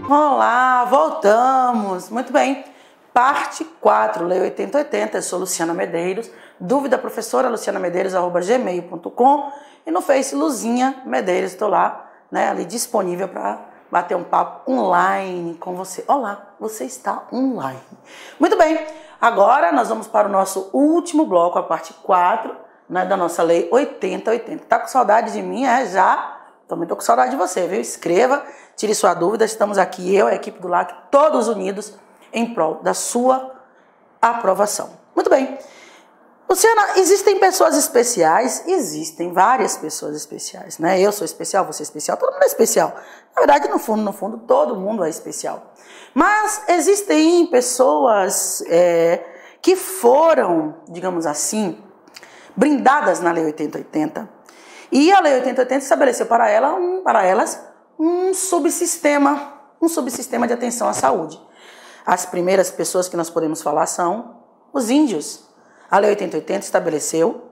Olá, voltamos. Muito bem. Parte 4, Lei 8080. Eu sou Luciana Medeiros. Dúvida, professora lucianamedeiros@gmail.com e no Face Luzinha Medeiros. Estou lá, ali disponível para bater um papo online com você. Olá, você está online. Muito bem. Agora nós vamos para o nosso último bloco, a parte 4, da nossa Lei 8080. Tá com saudade de mim? Já. Também estou com saudade de você, viu? Escreva, tire sua dúvida. Estamos aqui, eu e a equipe do LAC, todos unidos em prol da sua aprovação. Muito bem. Luciana, existem pessoas especiais? Existem várias pessoas especiais, né? Eu sou especial, você é especial, todo mundo é especial. Na verdade, no fundo, todo mundo é especial. Mas existem pessoas que foram, digamos assim, brindadas na Lei 8080. E a Lei 8080 estabeleceu para elas um subsistema de atenção à saúde. As primeiras pessoas que nós podemos falar são os índios. A Lei 8080 estabeleceu,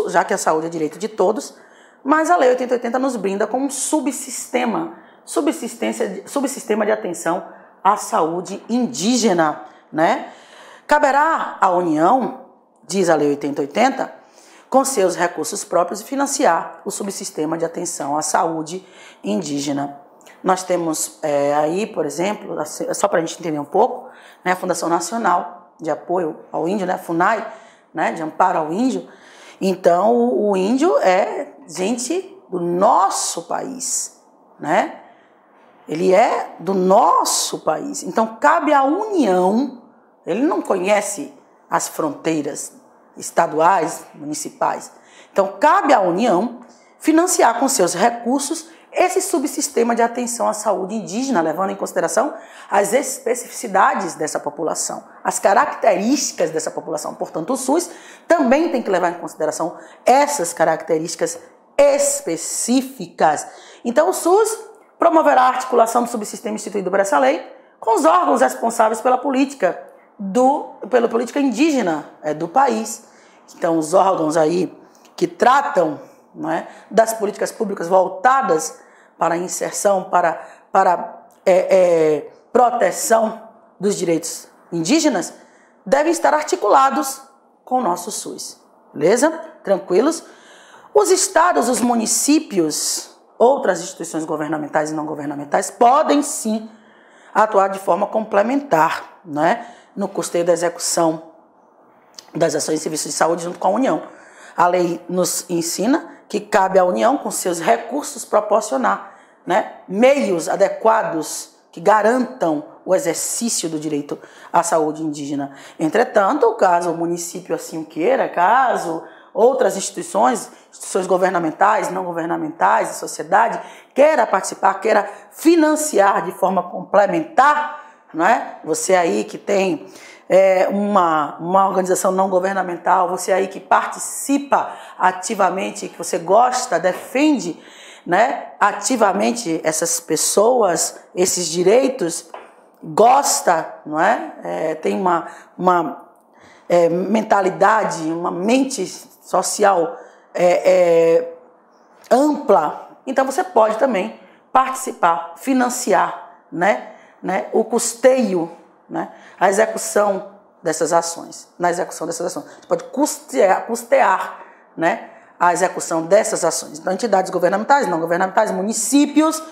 já que a saúde é direito de todos, mas a Lei 8080 nos brinda com um subsistema de atenção à saúde indígena, né? Caberá à União, diz a Lei 8080, com seus recursos próprios, financiar o subsistema de atenção à saúde indígena. Nós temos aí, por exemplo, só para a gente entender um pouco, a Fundação Nacional de Apoio ao Índio, FUNAI, de amparo ao índio. Então, o índio é gente do nosso país, Ele é do nosso país. Então, cabe à União, ele não conhece as fronteiras estaduais, municipais. Então, cabe à União financiar com seus recursos esse subsistema de atenção à saúde indígena, levando em consideração as especificidades dessa população, as características dessa população. Portanto, o SUS também tem que levar em consideração essas características específicas. Então, o SUS promoverá a articulação do subsistema instituído por essa lei com os órgãos responsáveis pela política indígena do país. Então, os órgãos aí que tratam das políticas públicas voltadas para a inserção, para proteção dos direitos indígenas, devem estar articulados com o nosso SUS. Beleza? Tranquilos? Os estados, os municípios, outras instituições governamentais e não governamentais podem sim atuar de forma complementar, no custeio da execução das ações e serviços de saúde junto com a União. A lei nos ensina que cabe à União, com seus recursos, proporcionar meios adequados que garantam o exercício do direito à saúde indígena. Entretanto, caso o município assim o queira, caso outras instituições governamentais, não governamentais, a sociedade, queira participar, queira financiar de forma complementar, você aí que tem uma organização não governamental, você aí que participa ativamente, que você gosta, defende ativamente essas pessoas, esses direitos, gosta, tem uma mentalidade, uma mente social ampla, então você pode também participar, financiar, o custeio, a execução dessas ações. Na execução dessas ações, você pode custear, a execução dessas ações. Então, entidades governamentais, não governamentais, municípios,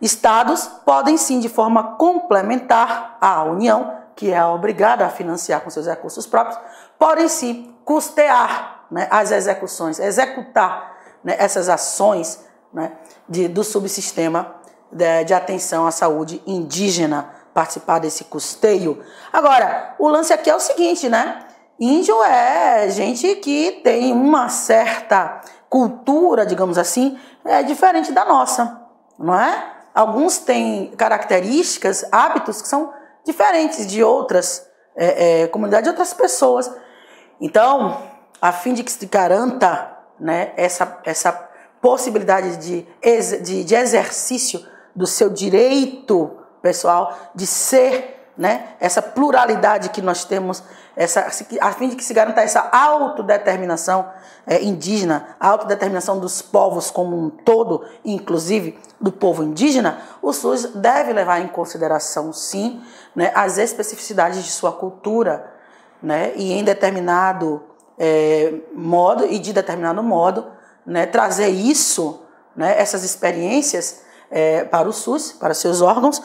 estados podem sim, de forma complementar à União, que é obrigada a financiar com seus recursos próprios, podem sim custear as execuções, executar essas ações do subsistema de atenção à saúde indígena, participar desse custeio. Agora, o lance aqui é o seguinte, Índio é gente que tem uma certa cultura, digamos assim, diferente da nossa, Alguns têm características, hábitos que são diferentes de outras comunidades, de outras pessoas. Então, a fim de que se garanta essa possibilidade de exercício do seu direito pessoal de ser né, essa pluralidade que nós temos, a fim de que se garanta essa autodeterminação indígena, a autodeterminação dos povos como um todo, inclusive do povo indígena, o SUS deve levar em consideração, sim, né, as especificidades de sua cultura, né, e em determinado modo, e de determinado modo, né, trazer isso, né, essas experiências para o SUS, para seus órgãos,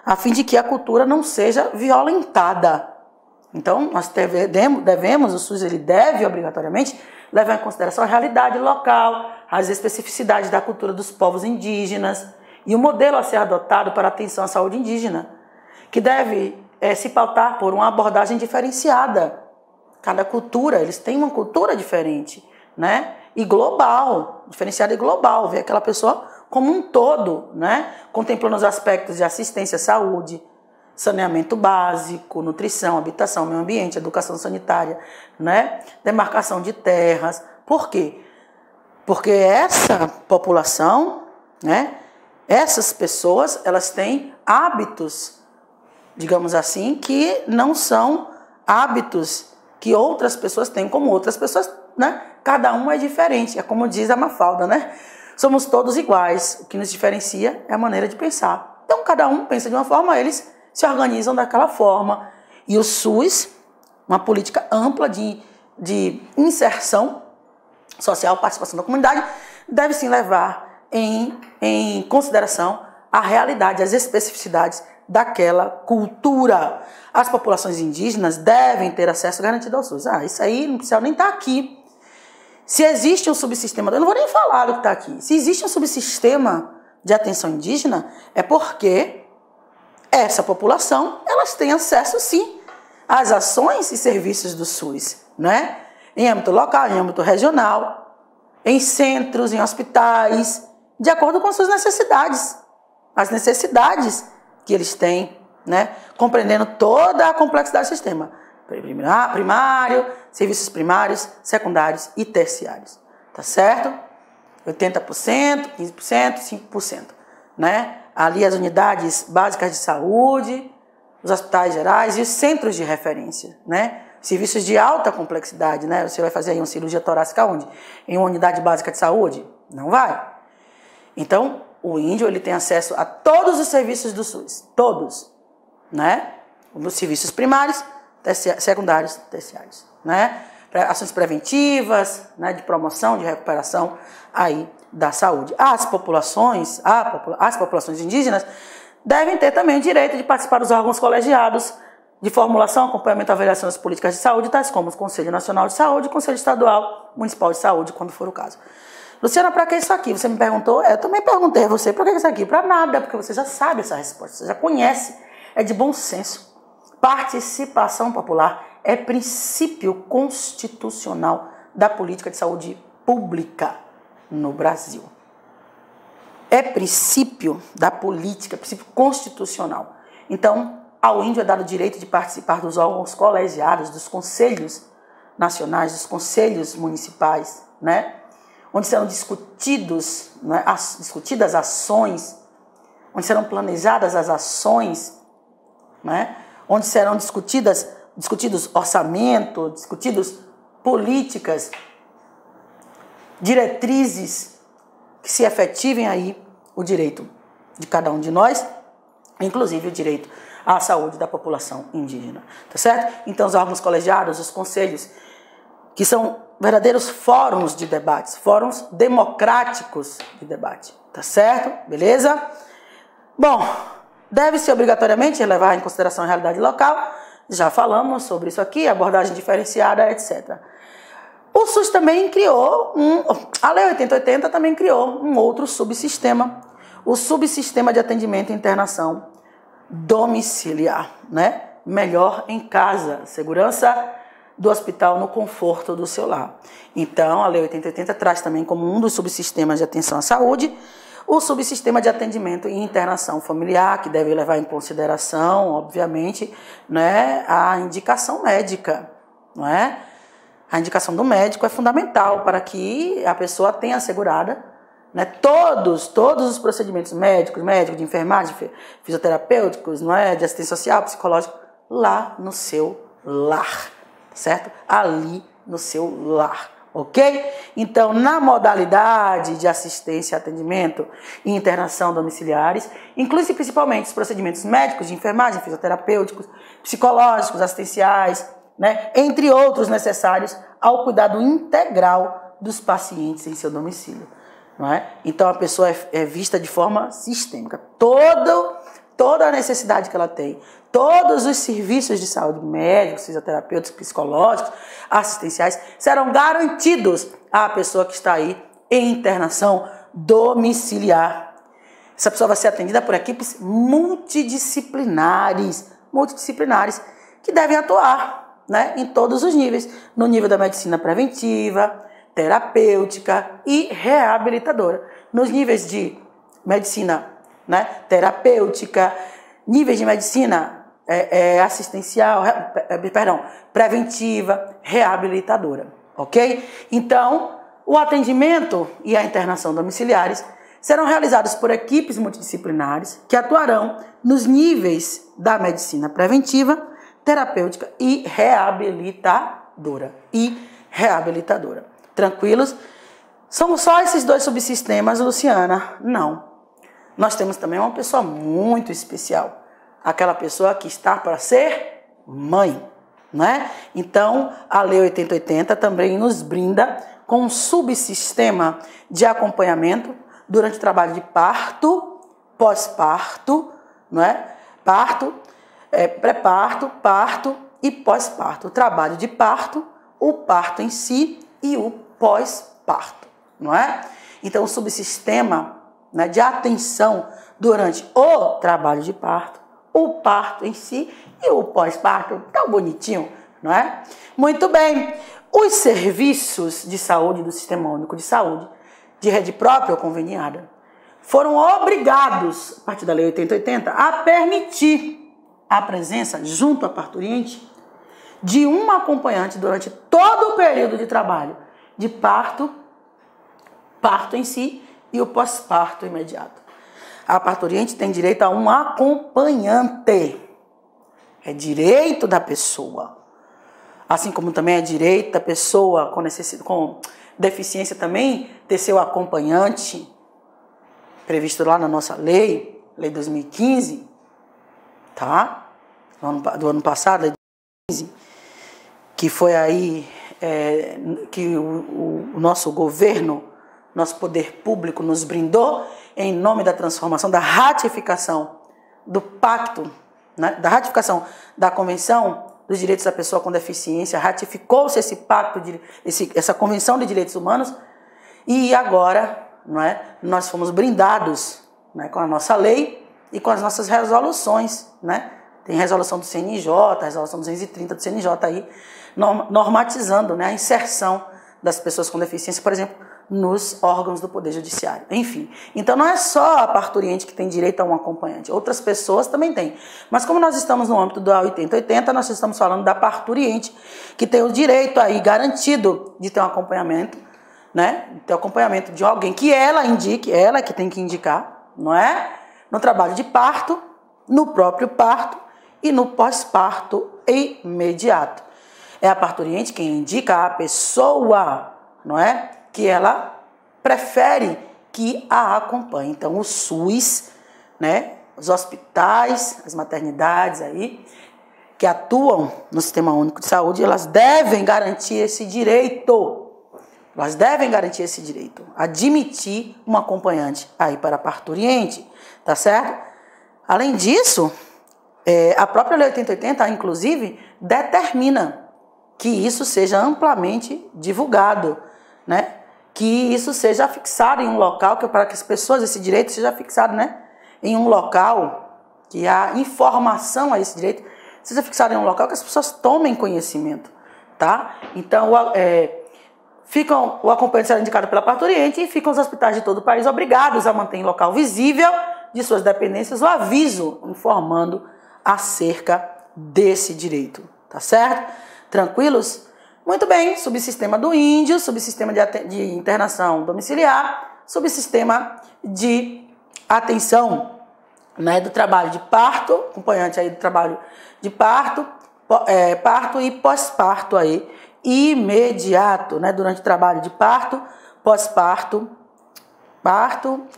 a fim de que a cultura não seja violentada. Então, nós devemos, o SUS ele deve obrigatoriamente levar em consideração a realidade local, as especificidades da cultura dos povos indígenas e o modelo a ser adotado para a atenção à saúde indígena, que deve se pautar por uma abordagem diferenciada. Cada cultura, eles têm uma cultura diferente, né? E global, diferenciada e global, ver aquela pessoa como um todo, né? Contemplando os aspectos de assistência à saúde, saneamento básico, nutrição, habitação, meio ambiente, educação sanitária, né? Demarcação de terras. Por quê? Porque essa população, né? Essas pessoas, elas têm hábitos, digamos assim, que não são hábitos que outras pessoas têm, como outras pessoas, né? Cada um é diferente, é como diz a Mafalda, né? Somos todos iguais, o que nos diferencia é a maneira de pensar. Então, cada um pensa de uma forma, eles se organizam daquela forma. E o SUS, uma política ampla de inserção social, participação da comunidade, deve sim levar em consideração a realidade, as especificidades daquela cultura. As populações indígenas devem ter acesso garantido ao SUS. Isso aí não precisa nem estar aqui. Se existe um subsistema, eu não vou nem falar do que está aqui. Se existe um subsistema de atenção indígena, é porque essa população, elas têm acesso, sim, às ações e serviços do SUS, né? Em âmbito local, em âmbito regional, em centros, em hospitais, de acordo com as suas necessidades. As necessidades que eles têm, né? Compreendendo toda a complexidade do sistema. Primário, serviços primários, secundários e terciários. Tá certo? 80%, 15%, 5%. Né? Ali as unidades básicas de saúde, os hospitais gerais e os centros de referência. Né? Serviços de alta complexidade. Né? Você vai fazer aí uma cirurgia torácica onde? Em uma unidade básica de saúde? Não vai. Então, o índio ele tem acesso a todos os serviços do SUS. Todos. Né? Os serviços primários, secundários, terciários, né? Ações preventivas, né? De promoção, de recuperação aí da saúde. As populações indígenas devem ter também o direito de participar dos órgãos colegiados de formulação, acompanhamento e avaliação das políticas de saúde, tais como o Conselho Nacional de Saúde, Conselho Estadual, Municipal de Saúde, quando for o caso. Luciana, para que isso aqui? Você me perguntou? Eu também perguntei a você, para que isso aqui? Para nada, porque você já sabe essa resposta, você já conhece, é de bom senso. Participação popular é princípio constitucional da política de saúde pública no Brasil. É princípio da política, princípio constitucional. Então, ao índio é dado o direito de participar dos órgãos colegiados, dos conselhos nacionais, dos conselhos municipais, né? Onde serão discutidas ações, onde serão planejadas as ações, né? Onde serão discutidos orçamento, discutidos políticas, diretrizes que se efetivem aí o direito de cada um de nós, inclusive o direito à saúde da população indígena, tá certo? Então os órgãos colegiados, os conselhos, que são verdadeiros fóruns de debates, fóruns democráticos de debate, tá certo? Beleza? Bom, deve-se obrigatoriamente levar em consideração a realidade local, já falamos sobre isso aqui, abordagem diferenciada, etc. O SUS também criou, a Lei 8080 também criou um outro subsistema, o subsistema de atendimento e internação domiciliar, né? Melhor em casa, segurança do hospital no conforto do seu lar. Então, a Lei 8080 traz também como um dos subsistemas de atenção à saúde o subsistema de atendimento e internação familiar, que deve levar em consideração, obviamente, né, a indicação médica, não é? A indicação do médico é fundamental para que a pessoa tenha assegurada, né, todos os procedimentos médicos, de enfermagem, fisioterapêuticos, não é, de assistência social, psicológico, lá no seu lar, certo? Ali no seu lar, ok? Então, na modalidade de assistência, atendimento e internação domiciliares, inclui-se principalmente os procedimentos médicos, de enfermagem, fisioterapêuticos, psicológicos, assistenciais, né, entre outros necessários ao cuidado integral dos pacientes em seu domicílio. Não é? Então a pessoa é vista de forma sistêmica. Toda a necessidade que ela tem, todos os serviços de saúde médicos, fisioterapeutas, psicológicos, assistenciais, serão garantidos à pessoa que está aí em internação domiciliar. Essa pessoa vai ser atendida por equipes multidisciplinares que devem atuar, né, em todos os níveis, no nível da medicina preventiva, terapêutica e reabilitadora. Nos níveis de medicina, né, terapêutica, níveis de medicina assistencial, preventiva, reabilitadora, ok? Então, o atendimento e a internação domiciliares serão realizados por equipes multidisciplinares que atuarão nos níveis da medicina preventiva, terapêutica e reabilitadora. Tranquilos? São só esses dois subsistemas, Luciana? Não. Nós temos também uma pessoa muito especial. Aquela pessoa que está para ser mãe, né? Então, a Lei 8080 também nos brinda com um subsistema de acompanhamento durante o trabalho de parto, pós-parto, não é? Pré-parto, parto e pós-parto. O trabalho de parto, o parto em si e o pós-parto, não é? Então, o subsistema, né, de atenção durante o trabalho de parto, o parto em si e o pós-parto, tão bonitinho, não é? Muito bem. Os serviços de saúde do Sistema Único de Saúde, de rede própria ou conveniada, foram obrigados, a partir da Lei 8080, a permitir a presença, junto à parturiente, de um acompanhante durante todo o período de trabalho de parto, parto em si e o pós-parto imediato. A parturiente tem direito a um acompanhante. É direito da pessoa. Assim como também é direito da pessoa com deficiência também ter seu acompanhante, previsto lá na nossa lei 2015, tá? Do ano passado, lei 2015, que foi aí que o nosso governo, nosso poder público nos brindou em nome da transformação, da ratificação do pacto, né, da ratificação da Convenção dos Direitos da Pessoa com Deficiência. Ratificou-se esse pacto, essa Convenção de Direitos Humanos, e agora, não é, nós fomos brindados, né, com a nossa lei e com as nossas resoluções, né? Tem resolução do CNJ, resolução 230 do CNJ aí, normatizando, né, a inserção das pessoas com deficiência, por exemplo, nos órgãos do Poder Judiciário. Enfim, então não é só a parturiente que tem direito a um acompanhante, outras pessoas também têm. Mas como nós estamos no âmbito da 8080, nós estamos falando da parturiente, que tem o direito aí garantido de ter um acompanhamento, né? Ter acompanhamento de alguém que ela indique, ela que tem que indicar, não é? No trabalho de parto, no próprio parto e no pós-parto imediato. É a parturiente quem indica a pessoa, não é? Que ela prefere que a acompanhe. Então, o SUS, né? Os hospitais, as maternidades aí, que atuam no Sistema Único de Saúde, elas devem garantir esse direito. Elas devem garantir esse direito. Admitir um acompanhante aí para a parturiente, tá certo? Além disso, a própria Lei 8080, inclusive, determina que isso seja amplamente divulgado, né? Que isso seja fixado em um local, para que as pessoas, esse direito seja fixado, né? Em um local, que a informação a esse direito seja fixada em um local que as pessoas tomem conhecimento, tá? Então, o acompanhante será indicado pela parturiente e ficam os hospitais de todo o país obrigados a manter em local visível de suas dependências o aviso informando acerca desse direito, tá certo? Tranquilos? Muito bem, subsistema do índio, subsistema de internação domiciliar, subsistema de atenção, né, do trabalho de parto, acompanhante aí do trabalho de parto, parto e pós-parto aí, imediato, né, durante o trabalho de parto, pós-parto,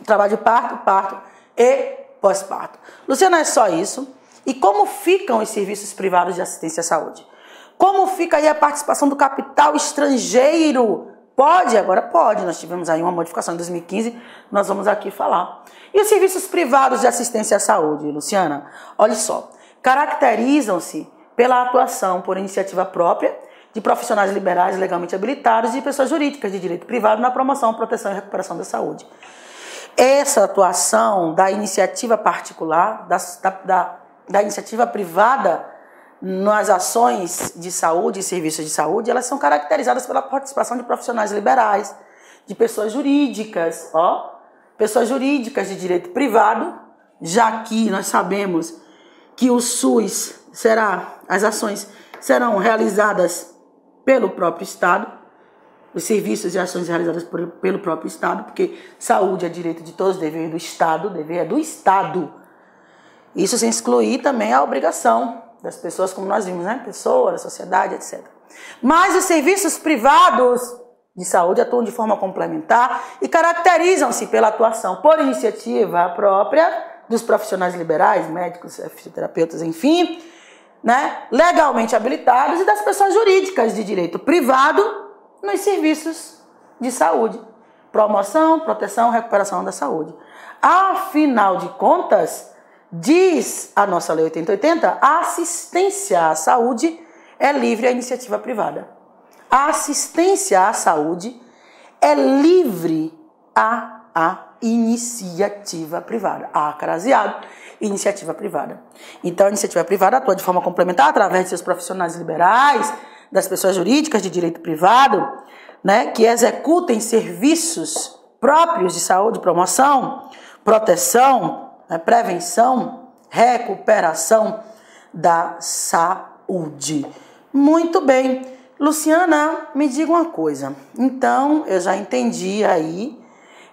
trabalho de parto e pós-parto. Luciana, é só isso? E como ficam os serviços privados de assistência à saúde? Como fica aí a participação do capital estrangeiro? Pode? Agora pode. Nós tivemos aí uma modificação em 2015, nós vamos aqui falar. E os serviços privados de assistência à saúde, Luciana? Olha só, caracterizam-se pela atuação por iniciativa própria de profissionais liberais legalmente habilitados e de pessoas jurídicas de direito privado na promoção, proteção e recuperação da saúde. Essa atuação da iniciativa particular, da iniciativa privada nas ações de saúde e serviços de saúde, elas são caracterizadas pela participação de profissionais liberais, de pessoas jurídicas, pessoas jurídicas de direito privado, já que nós sabemos que o SUS as ações serão realizadas pelo próprio Estado, os serviços e ações realizadas pelo próprio Estado, porque saúde é direito de todos, dever do Estado, dever é do Estado. Isso sem excluir também a obrigação das pessoas, como nós vimos, né? Pessoas, da sociedade, etc. Mas os serviços privados de saúde atuam de forma complementar e caracterizam-se pela atuação por iniciativa própria dos profissionais liberais, médicos, fisioterapeutas, enfim, né? Legalmente habilitados e das pessoas jurídicas de direito privado nos serviços de saúde. Promoção, proteção, recuperação da saúde. Afinal de contas, diz a nossa Lei 8080, a assistência à saúde é livre à iniciativa privada. A assistência à saúde é livre à iniciativa privada. A craseado, iniciativa privada. Então, a iniciativa privada atua de forma complementar através de seus profissionais liberais, das pessoas jurídicas de direito privado, né, que executem serviços próprios de saúde, promoção, proteção, prevenção, recuperação da saúde. Muito bem. Luciana, me diga uma coisa. Então, eu já entendi aí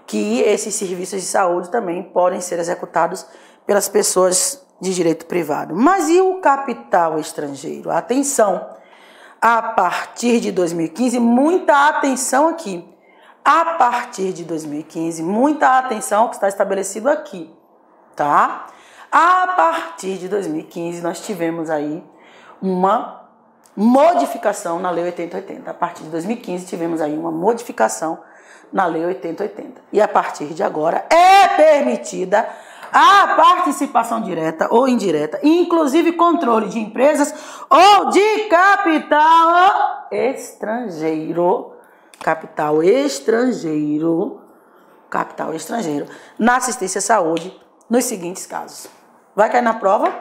que esses serviços de saúde também podem ser executados pelas pessoas de direito privado. Mas e o capital estrangeiro? Atenção, a partir de 2015, muita atenção aqui. A partir de 2015, muita atenção ao que está estabelecido aqui, tá? A partir de 2015, nós tivemos aí uma modificação na Lei 8080. A partir de 2015, tivemos aí uma modificação na Lei 8080. E a partir de agora é permitida a participação direta ou indireta, inclusive controle de empresas ou de capital estrangeiro, na assistência à saúde, nos seguintes casos. Vai cair na prova?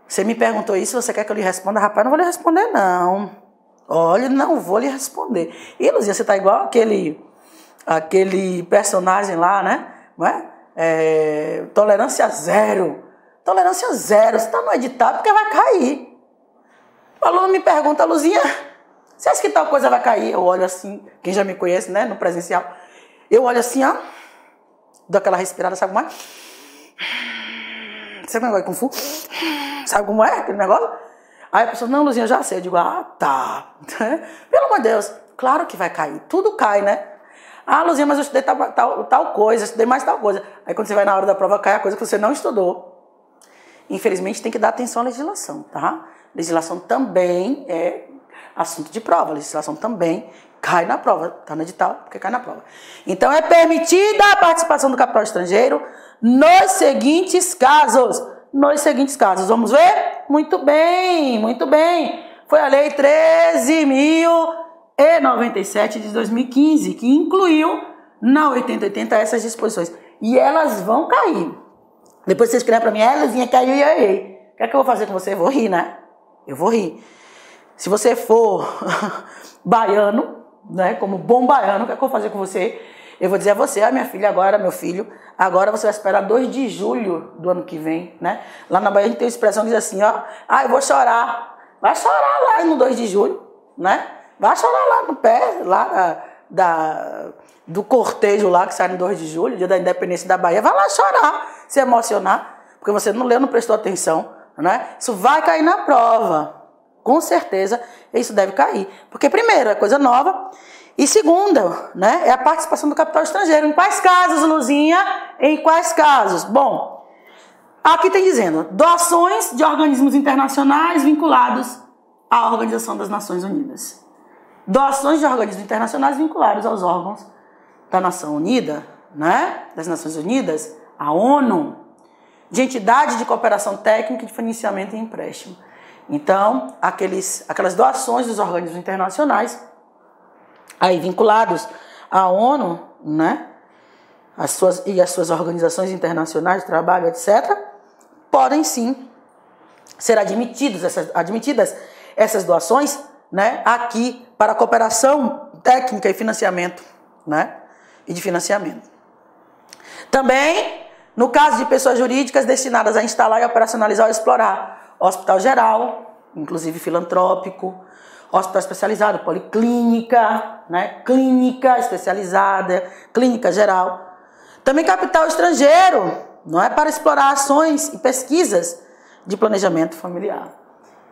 Você me perguntou isso, você quer que eu lhe responda? Rapaz, não vou lhe responder, não. Olha, não vou lhe responder. E, Luzia, você tá igual aquele personagem lá, né? Não é? Tolerância zero. Tolerância zero. Você está no edital porque vai cair. O aluno me pergunta, Luzinha, você acha que tal coisa vai cair? Eu olho assim, quem já me conhece, né, no presencial, eu olho assim, ó, dou aquela respirada, sabe como é? Sabe como é Kung Fu? Sabe como é aquele negócio? Aí a pessoa, não, Luzinha, eu já sei. Eu digo, tá. Pelo amor de Deus, claro que vai cair. Tudo cai, né? Ah, Luzinha, mas eu estudei tal coisa, estudei mais tal coisa. Aí quando você vai na hora da prova, cai a coisa que você não estudou. Infelizmente, tem que dar atenção à legislação, tá? Legislação também é assunto de prova. Legislação também cai na prova. Tá no edital, porque cai na prova. Então, é permitida a participação do capital estrangeiro nos seguintes casos. Vamos ver? Muito bem. Foi a Lei 13.097 de 2015, que incluiu na 8080 essas disposições. E elas vão cair. Depois você escreve para mim, Luzinha, caiu e aí? O que é que eu vou fazer com você? Eu vou rir, né? Eu vou rir. Se você for baiano, né, como bom baiano, o que é que eu vou fazer com você? Eu vou dizer a você, minha filha, agora, meu filho, agora você vai esperar 2 de julho do ano que vem, né? Lá na Bahia a gente tem uma expressão que diz assim, ó, eu vou chorar. Vai chorar lá no 2 de julho, né? Vai chorar lá no pé, lá do cortejo lá que sai no 2 de julho, dia da independência da Bahia, vai lá chorar, se emocionar, porque você não leu, não prestou atenção, né? Isso vai cair na prova. Com certeza, isso deve cair. Porque, primeiro, é coisa nova. E, segunda, né, é a participação do capital estrangeiro. Em quais casos, Luzinha? Em quais casos? Bom, aqui tem dizendo, doações de organismos internacionais vinculados à Organização das Nações Unidas. Doações de organismos internacionais vinculados aos órgãos da Nação Unida, né, das Nações Unidas, a ONU, de entidade de cooperação técnica de financiamento e empréstimo. Então, aquelas doações dos organismos internacionais, aí vinculados à ONU, né, as suas organizações internacionais de trabalho, etc., podem sim ser admitidas essas doações, né, aqui para cooperação técnica e financiamento, né, e de financiamento. Também, no caso de pessoas jurídicas destinadas a instalar e operacionalizar ou explorar hospital geral, inclusive filantrópico, hospital especializado, policlínica, né, clínica especializada, clínica geral. Também capital estrangeiro, não é, para explorar ações e pesquisas de planejamento familiar.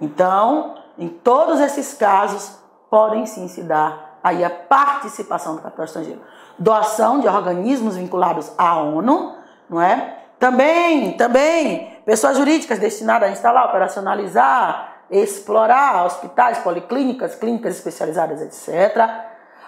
Então, em todos esses casos, podem sim se dar aí a participação do capital estrangeiro. Doação de organismos vinculados à ONU, não é? Também, pessoas jurídicas destinadas a instalar, operacionalizar, explorar hospitais, policlínicas, clínicas especializadas, etc.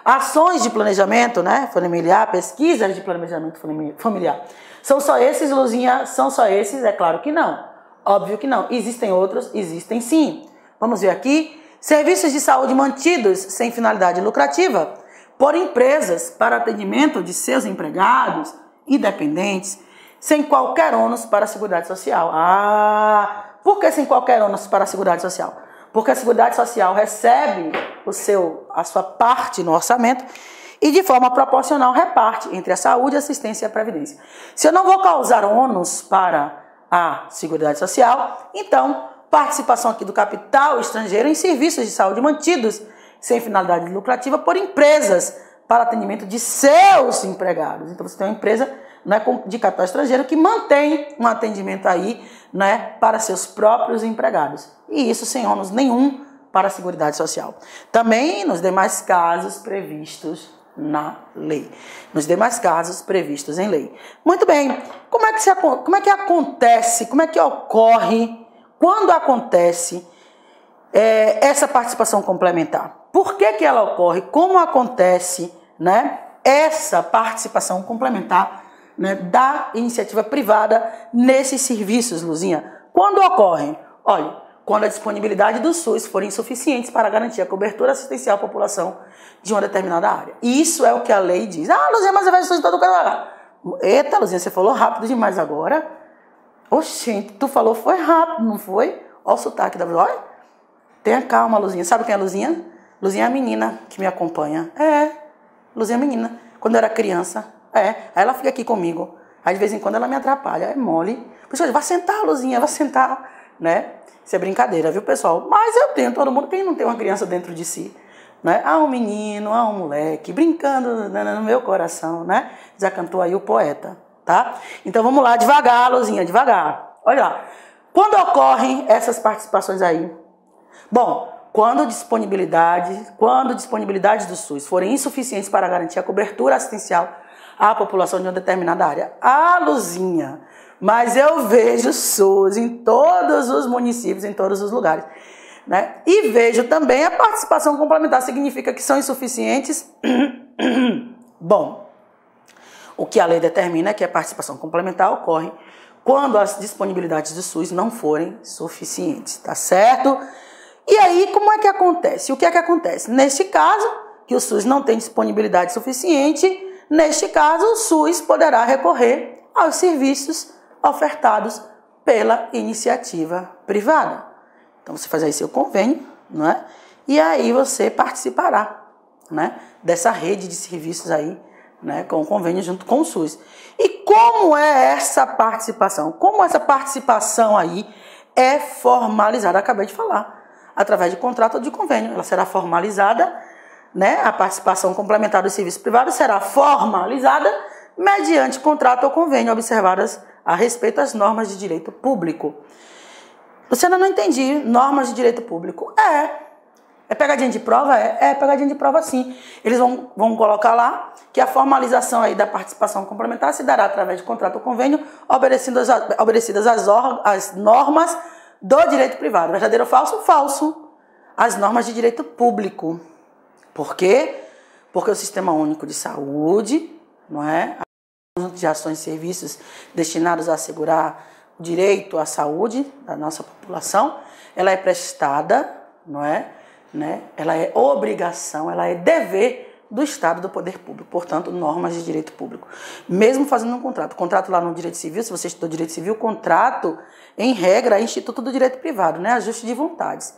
Ações de planejamento, né, familiar, pesquisas de planejamento familiar. São só esses, Luzinha? São só esses? É claro que não. Óbvio que não. Existem outros? Existem sim. Vamos ver aqui. Serviços de saúde mantidos sem finalidade lucrativa por empresas para atendimento de seus empregados e dependentes, sem qualquer ônus para a Seguridade Social. Por que sem qualquer ônus para a Seguridade Social? Porque a Seguridade Social recebe a sua parte no orçamento e de forma proporcional reparte entre a saúde, a assistência e a previdência. Se eu não vou causar ônus para a Seguridade Social, então participação aqui do capital estrangeiro em serviços de saúde mantidos sem finalidade lucrativa por empresas para atendimento de seus empregados. Então você tem uma empresa, né, de capital estrangeiro que mantém um atendimento aí, né, para seus próprios empregados. E isso sem ônus nenhum para a Seguridade Social. Também nos demais casos previstos na lei. Nos demais casos previstos em lei. Muito bem. Como é que acontece, como é que ocorre, quando acontece essa participação complementar? Por que ela ocorre? Como acontece, né, essa participação complementar, né, da iniciativa privada nesses serviços, Luzinha? Quando ocorrem? Olha, quando a disponibilidade do SUS for insuficiente para garantir a cobertura assistencial à população de uma determinada área. Isso é o que a lei diz. Luzinha, mas você vai SUS em todo lugar. Eita, Luzinha, você falou rápido demais agora. Oxente, tu falou foi rápido, não foi? Olha o sotaque da voz. Tenha calma, Luzinha. Sabe quem é a Luzinha? Luzinha é a menina que me acompanha. Luzinha é a menina. Quando eu era criança. Aí ela fica aqui comigo. Aí de vez em quando ela me atrapalha. É mole. Por isso, vai sentar, Luzinha, vai sentar. Né? Isso é brincadeira, viu, pessoal? Mas eu tenho, todo mundo, quem não tem uma criança dentro de si? Né? Há um menino, há um moleque, brincando no meu coração, né? Já cantou aí o poeta, tá? Então vamos lá, devagar, Luzinha, devagar. Olha lá. Quando ocorrem essas participações aí? Bom, quando disponibilidades do SUS forem insuficientes para garantir a cobertura assistencial à população de uma determinada área. Luzinha, mas eu vejo SUS em todos os municípios, em todos os lugares, né? E vejo também a participação complementar, significa que são insuficientes. Bom, o que a lei determina é que a participação complementar ocorre quando as disponibilidades do SUS não forem suficientes, tá certo? E aí, como é que acontece? O que é que acontece? Neste caso, que o SUS não tem disponibilidade suficiente, neste caso, o SUS poderá recorrer aos serviços ofertados pela iniciativa privada. Então, você faz aí seu convênio, não é? E aí você participará, né, dessa rede de serviços aí, né, com o convênio junto com o SUS. E como é essa participação? Como essa participação aí é formalizada? Acabei de falar. Através de contrato ou de convênio. Ela será formalizada né, a participação complementar dos serviços privados será formalizada mediante contrato ou convênio, observadas a respeito às normas de direito público. Luciana, não entendi. Normas de direito público. É pegadinha de prova? É pegadinha de prova, sim. Eles vão colocar lá que a formalização aí da participação complementar se dará através de contrato ou convênio, obedecidas as normas do direito privado. Verdadeiro ou falso? Falso. As normas de direito público. Por quê? Porque o Sistema Único de Saúde, não é? Conjunto de ações e serviços destinados a assegurar o direito à saúde da nossa população, ela é prestada, não é? Né? Ela é obrigação, ela é dever do Estado, do poder público, portanto, normas de direito público. Mesmo fazendo um contrato lá no direito civil, se você estudou direito civil, contrato, em regra, é Instituto do Direito Privado, né? Ajuste de vontades.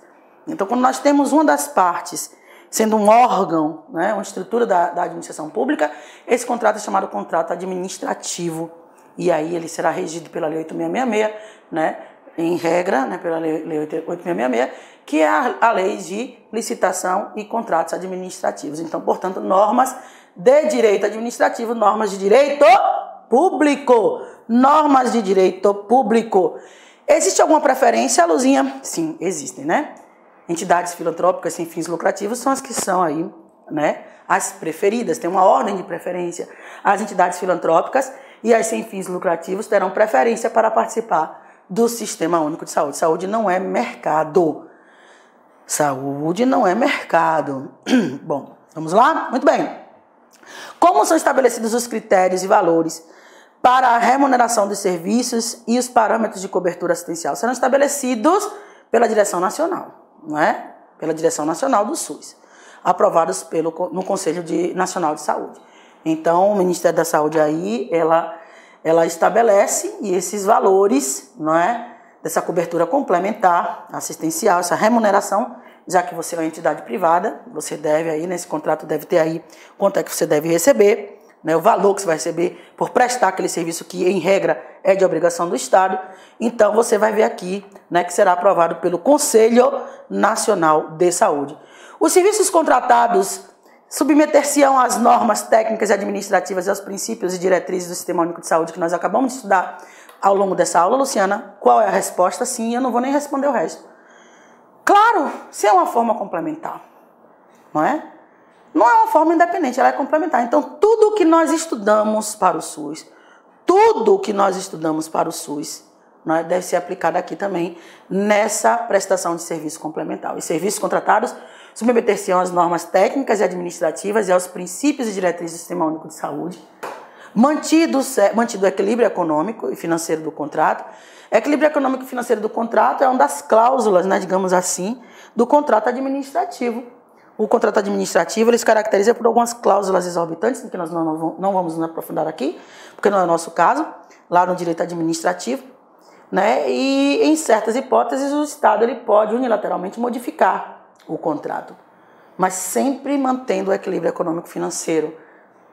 Então, quando nós temos uma das partes sendo um órgão, né, uma estrutura da administração pública, esse contrato é chamado contrato administrativo. E aí ele será regido pela Lei 8666, né, em regra, né, pela Lei 8666, que é a lei de licitação e contratos administrativos. Então, portanto, normas de direito administrativo, normas de direito público. Normas de direito público. Existe alguma preferência, Luzinha? Sim, existem, né? Entidades filantrópicas sem fins lucrativos são as que são aí, né, as preferidas, tem uma ordem de preferência. As entidades filantrópicas e as sem fins lucrativos terão preferência para participar do Sistema Único de Saúde. Saúde não é mercado. Saúde não é mercado. Bom, vamos lá? Muito bem. Como são estabelecidos os critérios e valores para a remuneração dos serviços e os parâmetros de cobertura assistencial? Serão estabelecidos pela direção nacional. Não é? Pela direção nacional do SUS, aprovados no Conselho Nacional de Saúde. Então, o Ministério da Saúde aí, ela estabelece esses valores, não é? Dessa cobertura complementar, assistencial, essa remuneração, já que você é uma entidade privada, você deve aí, nesse contrato deve ter aí quanto é que você deve receber, né, o valor que você vai receber por prestar aquele serviço que, em regra, é de obrigação do Estado. Então, você vai ver aqui, né, que será aprovado pelo Conselho Nacional de Saúde. Os serviços contratados submeter-se-ão às normas técnicas e administrativas e aos princípios e diretrizes do Sistema Único de Saúde que nós acabamos de estudar ao longo dessa aula, Luciana. Qual é a resposta? Sim, eu não vou nem responder o resto. Claro, se é uma forma complementar, não é? Não é uma forma independente, ela é complementar. Então, tudo que nós estudamos para o SUS, né, deve ser aplicado aqui também nessa prestação de serviço complementar. Os serviços contratados submeter-se-ão às normas técnicas e administrativas e aos princípios e diretrizes do Sistema Único de Saúde, mantido o equilíbrio econômico e financeiro do contrato. Equilíbrio econômico e financeiro do contrato é uma das cláusulas, né, digamos assim, do contrato administrativo. O contrato administrativo ele se caracteriza por algumas cláusulas exorbitantes, que nós não vamos nos aprofundar aqui, porque não é o nosso caso, lá no direito administrativo, né? E em certas hipóteses o Estado ele pode unilateralmente modificar o contrato, mas sempre mantendo o equilíbrio econômico-financeiro,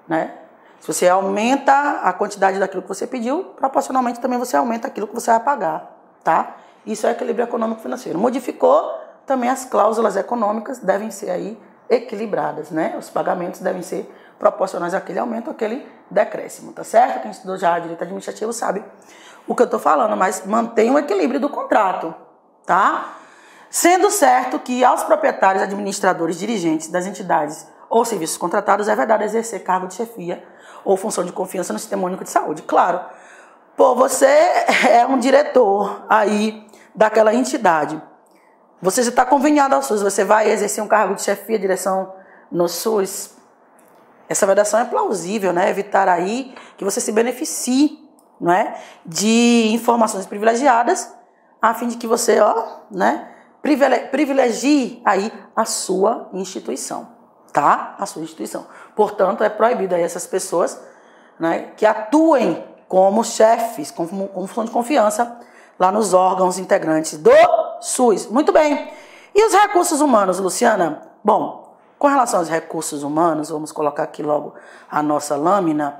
né? Se você aumenta a quantidade daquilo que você pediu, proporcionalmente também você aumenta aquilo que você vai pagar, tá? Isso é equilíbrio econômico-financeiro. Modificou, também as cláusulas econômicas devem ser aí equilibradas, né? Os pagamentos devem ser proporcionais àquele aumento, àquele decréscimo, tá certo? Quem estudou já direito administrativo sabe o que eu estou falando, mas mantém o equilíbrio do contrato, tá? Sendo certo que aos proprietários, administradores, dirigentes das entidades ou serviços contratados é vedado exercer cargo de chefia ou função de confiança no Sistema Único de Saúde. Claro, pô, você é um diretor aí daquela entidade. Você já está conveniado ao SUS, você vai exercer um cargo de chefia, direção no SUS. Essa vedação é plausível, né? Evitar aí que você se beneficie, não é? De informações privilegiadas, a fim de que você, né, privilegie aí a sua instituição, tá? A sua instituição. Portanto, é proibido aí essas pessoas, né, que atuem como chefes, como função de confiança lá nos órgãos integrantes do SUS. Muito bem. E os recursos humanos, Luciana? Bom, com relação aos recursos humanos, vamos colocar aqui logo a nossa lâmina.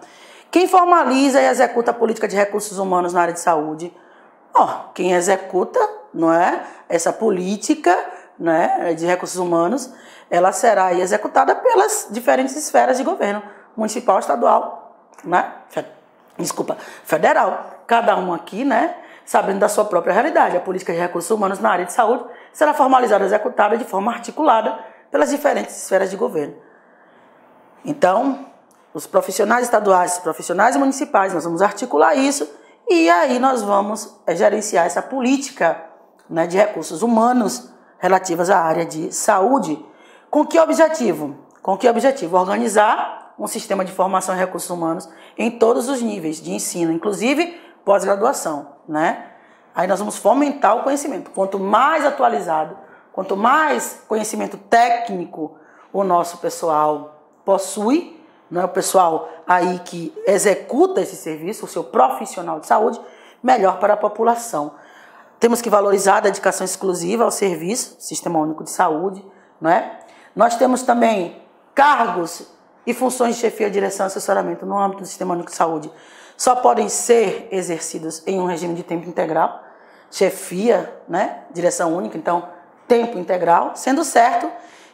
Quem formaliza e executa a política de recursos humanos na área de saúde? Quem executa, não é, essa política, né, de recursos humanos, ela será aí executada pelas diferentes esferas de governo, municipal, estadual, né, federal. Cada um aqui, né, sabendo da sua própria realidade. A política de recursos humanos na área de saúde será formalizada e executada de forma articulada pelas diferentes esferas de governo. Então, os profissionais estaduais, os profissionais municipais, nós vamos articular isso e aí nós vamos gerenciar essa política, né, de recursos humanos relativas à área de saúde. Com que objetivo? Com que objetivo? Organizar um sistema de formação em recursos humanos em todos os níveis de ensino, inclusive pós-graduação, né? Aí nós vamos fomentar o conhecimento. Quanto mais atualizado, quanto mais conhecimento técnico o nosso pessoal possui, não é o pessoal aí que executa esse serviço, o seu profissional de saúde, melhor para a população. Temos que valorizar a dedicação exclusiva ao serviço, Sistema Único de Saúde, não é? Nós temos também cargos e funções de chefia, direção e assessoramento no âmbito do Sistema Único de Saúde. Só podem ser exercidos em um regime de tempo integral, chefia, né? Direção única, então tempo integral, sendo certo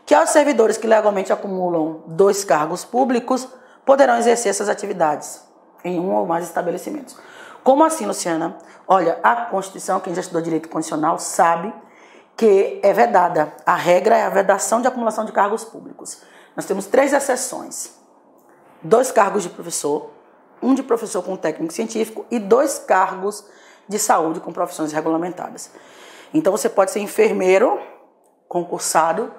que aos servidores que legalmente acumulam 2 cargos públicos poderão exercer essas atividades em um ou mais estabelecimentos. Como assim, Luciana? Olha, a Constituição, quem já estudou direito constitucional sabe que é vedada. A regra é a vedação de acumulação de cargos públicos. Nós temos 3 exceções. 2 cargos de professor, 1 de professor com técnico científico e 2 cargos de saúde com profissões regulamentadas. Então você pode ser enfermeiro concursado,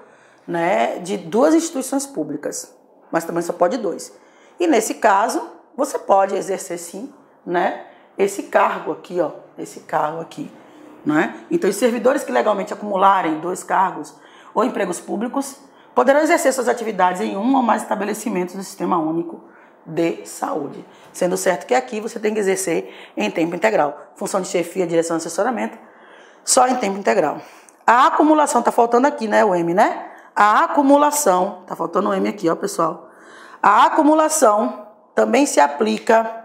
né, de 2 instituições públicas, mas também só pode 2. E nesse caso, você pode exercer sim, né, esse cargo aqui, ó, esse cargo aqui, né? Então os servidores que legalmente acumularem 2 cargos ou empregos públicos poderão exercer suas atividades em um ou mais estabelecimentos do Sistema Único de Saúde, sendo certo que aqui você tem que exercer em tempo integral. Função de chefia, direção e assessoramento, só em tempo integral. A acumulação, tá faltando aqui, né, o M, né? A acumulação, tá faltando o M aqui, ó, pessoal. A acumulação também se aplica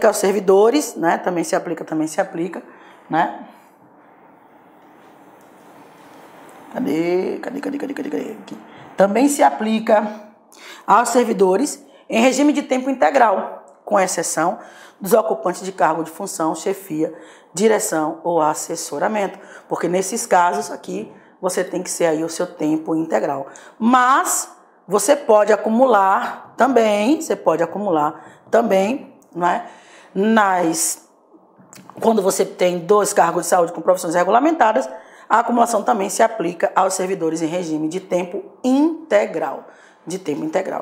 aos servidores, né? Também se aplica, né? Cadê? Aqui. Também se aplica aos servidores em regime de tempo integral, com exceção dos ocupantes de cargo de função, chefia, direção ou assessoramento, porque nesses casos aqui você tem que ser aí o seu tempo integral. Mas você pode acumular também, não é? Quando você tem 2 cargos de saúde com profissões regulamentadas, a acumulação também se aplica aos servidores em regime de tempo integral,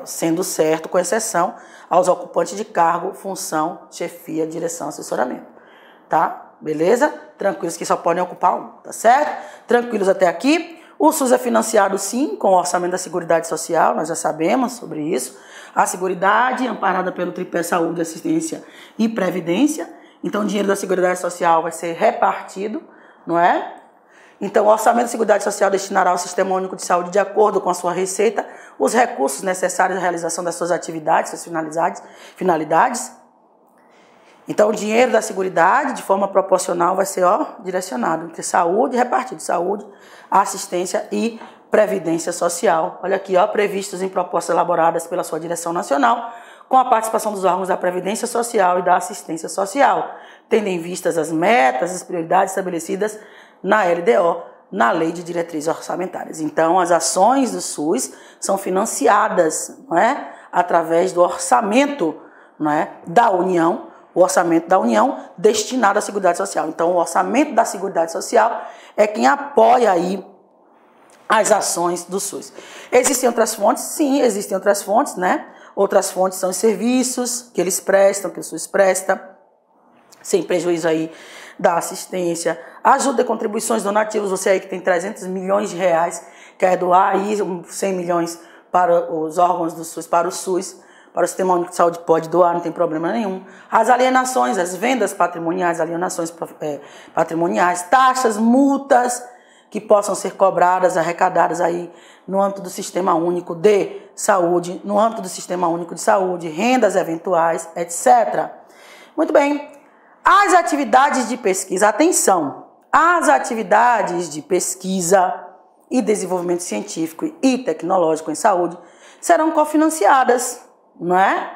sendo certo, com exceção aos ocupantes de cargo, função, chefia, direção, assessoramento, tá? Beleza? Tranquilos que só podem ocupar 1, tá certo? Tranquilos até aqui. O SUS é financiado sim com o orçamento da Seguridade Social, nós já sabemos sobre isso. A Seguridade, amparada pelo tripé Saúde, Assistência e Previdência. Então o dinheiro da Seguridade Social vai ser repartido, não é? Então o orçamento da Seguridade Social destinará ao Sistema Único de Saúde, de acordo com a sua receita, os recursos necessários à realização das suas atividades, suas finalidades. Então o dinheiro da Seguridade, de forma proporcional, vai ser direcionado entre saúde, repartido saúde, assistência e previdência social. Olha aqui, previstos em propostas elaboradas pela sua direção nacional, com a participação dos órgãos da Previdência Social e da Assistência Social, tendo em vistas as metas, as prioridades estabelecidas na LDO, na Lei de Diretrizes Orçamentárias. Então, as ações do SUS são financiadas, não é? Através do orçamento, não é? Da União, o orçamento da União destinado à Seguridade Social. Então, o orçamento da Seguridade Social é quem apoia aí as ações do SUS. Existem outras fontes? Sim, existem outras fontes, né? Outras fontes são os serviços que eles prestam, que o SUS presta, sem prejuízo aí da assistência, ajuda e contribuições, donativos, você aí que tem 300 milhões de reais, quer doar aí 100 milhões para os órgãos do SUS, para o SUS, para o Sistema Único de Saúde, pode doar, não tem problema nenhum. As alienações, as vendas patrimoniais, alienações patrimoniais, taxas, multas que possam ser cobradas, arrecadadas aí no âmbito do Sistema Único de Saúde, no âmbito do Sistema Único de Saúde, rendas eventuais, etc. Muito bem. As atividades de pesquisa, atenção, As atividades de pesquisa e desenvolvimento científico e tecnológico em saúde serão cofinanciadas, não é?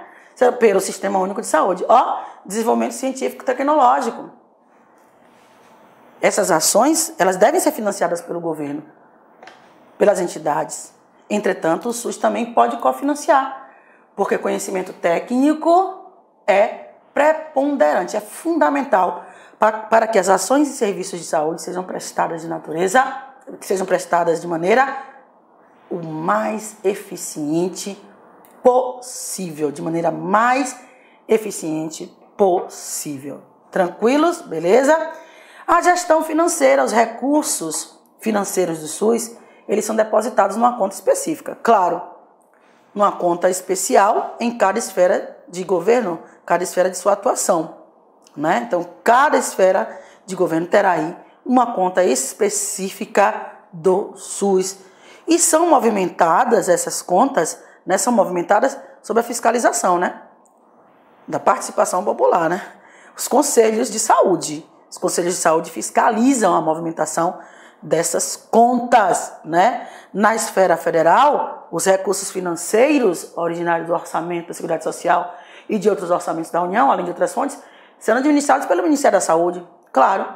Pelo Sistema Único de Saúde. Desenvolvimento científico e tecnológico. Essas ações, elas devem ser financiadas pelo governo, pelas entidades. Entretanto, o SUS também pode cofinanciar, porque conhecimento técnico é preponderante, é fundamental para que as ações e serviços de saúde sejam prestadas de maneira o mais eficiente possível, de maneira mais eficiente possível. Tranquilos? Beleza? A gestão financeira, os recursos financeiros do SUS, eles são depositados numa conta específica. Claro, numa conta especial em cada esfera de governo, cada esfera de sua atuação, né? Então, cada esfera de governo terá aí uma conta específica do SUS. E são movimentadas essas contas, né? São movimentadas sob a fiscalização, né? Da participação popular, né? Os conselhos de saúde. Os conselhos de saúde fiscalizam a movimentação dessas contas, né? Na esfera federal, os recursos financeiros originários do orçamento da Seguridade Social e de outros orçamentos da União, além de outras fontes, serão administrados pelo Ministério da Saúde. Claro,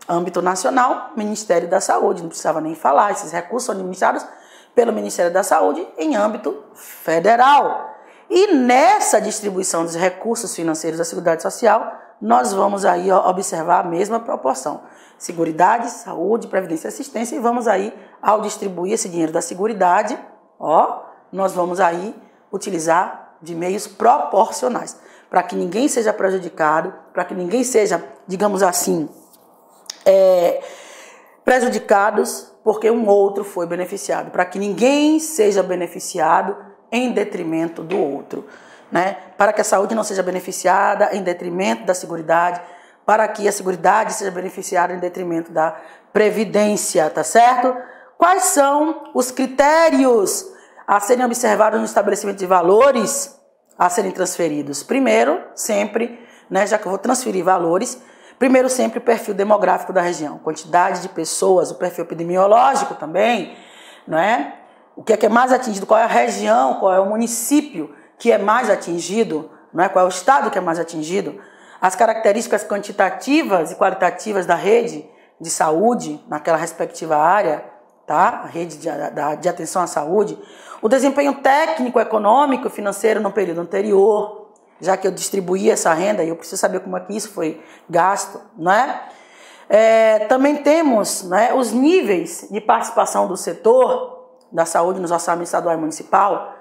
âmbito nacional, Ministério da Saúde, não precisava nem falar, esses recursos são administrados pelo Ministério da Saúde em âmbito federal. E nessa distribuição dos recursos financeiros da Seguridade Social, nós vamos aí observar a mesma proporção. Seguridade, saúde, previdência e assistência, e vamos aí, ao distribuir esse dinheiro da Seguridade, nós vamos aí utilizar de meios proporcionais, para que ninguém seja prejudicado, para que ninguém seja, digamos assim, prejudicados porque um outro foi beneficiado, para que ninguém seja beneficiado em detrimento do outro, né? Para que a saúde não seja beneficiada em detrimento da Seguridade, para que a Seguridade seja beneficiada em detrimento da Previdência, tá certo? Quais são os critérios a serem observados no estabelecimento de valores a serem transferidos? Primeiro, sempre, né, já que eu vou transferir valores, primeiro sempre o perfil demográfico da região, quantidade de pessoas, o perfil epidemiológico também, não é? O que é mais atingido, qual é a região, qual é o município que é mais atingido, não é? Qual é o estado que é mais atingido, as características quantitativas e qualitativas da rede de saúde naquela respectiva área, tá? A rede de atenção à saúde, o desempenho técnico, econômico, financeiro no período anterior, já que eu distribuí essa renda e eu preciso saber como é que isso foi gasto, né? Também temos, né, os níveis de participação do setor da saúde nos orçamentos estadual e municipal,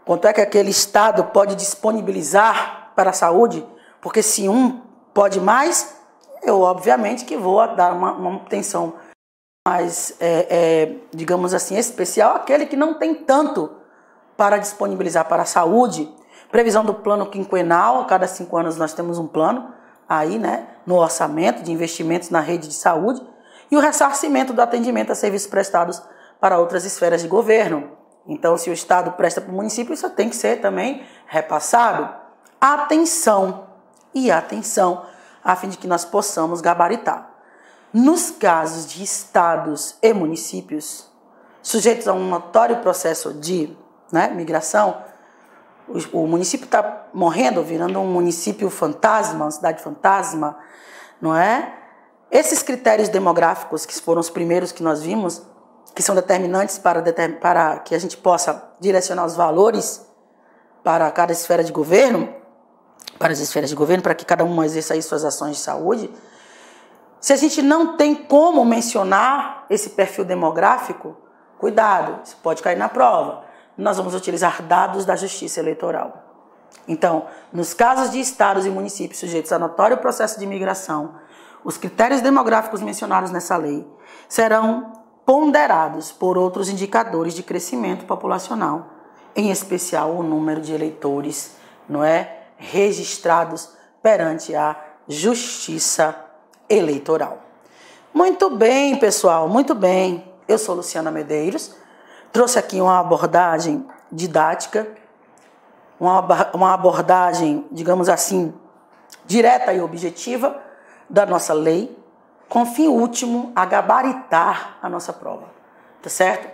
quanto é que aquele estado pode disponibilizar para a saúde, porque se um pode mais, eu obviamente que vou dar uma atenção mais, digamos assim, especial àquele que não tem tanto para disponibilizar para a saúde. Previsão do plano quinquenal, a cada 5 anos nós temos um plano aí, né, no orçamento de investimentos na rede de saúde, e o ressarcimento do atendimento a serviços prestados para outras esferas de governo. Então, se o Estado presta para o município, isso tem que ser também repassado. Atenção, a fim de que nós possamos gabaritar. Nos casos de estados e municípios sujeitos a um notório processo de, né, migração, o município está morrendo, virando um município fantasma, uma cidade fantasma, não é? Esses critérios demográficos, que foram os primeiros que nós vimos, que são determinantes para que a gente possa direcionar os valores para cada esfera de governo, para que cada uma exerça aí suas ações de saúde. Se a gente não tem como mencionar esse perfil demográfico, cuidado, isso pode cair na prova. Nós vamos utilizar dados da Justiça Eleitoral. Então, nos casos de estados e municípios sujeitos a notório processo de imigração, os critérios demográficos mencionados nessa lei serão ponderados por outros indicadores de crescimento populacional, em especial o número de eleitores, não é, registrados perante a Justiça Eleitoral. Muito bem, pessoal, muito bem. Eu sou Luciana Medeiros, trouxe aqui uma abordagem didática, uma abordagem, digamos assim, direta e objetiva da nossa lei, com fim último a gabaritar a nossa prova, tá certo?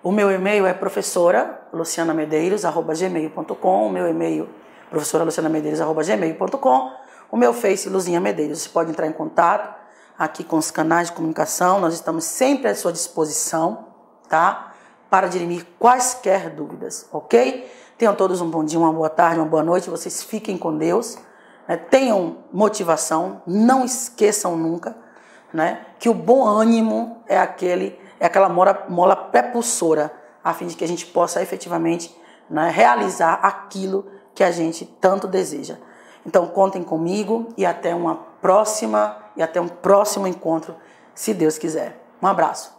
O meu e-mail é professoralucianamedeiros@gmail.com, o meu e-mail professoralucianamedeiros@gmail.com, o meu Face Luzinha Medeiros. Você pode entrar em contato aqui com os canais de comunicação, nós estamos sempre à sua disposição, tá? Para dirimir quaisquer dúvidas, ok? Tenham todos um bom dia, uma boa tarde, uma boa noite, vocês fiquem com Deus, né? Tenham motivação, não esqueçam nunca, né, que o bom ânimo é aquela mola propulsora, a fim de que a gente possa efetivamente, né, realizar aquilo que a gente tanto deseja. Então contem comigo e até um próximo encontro, se Deus quiser. Um abraço.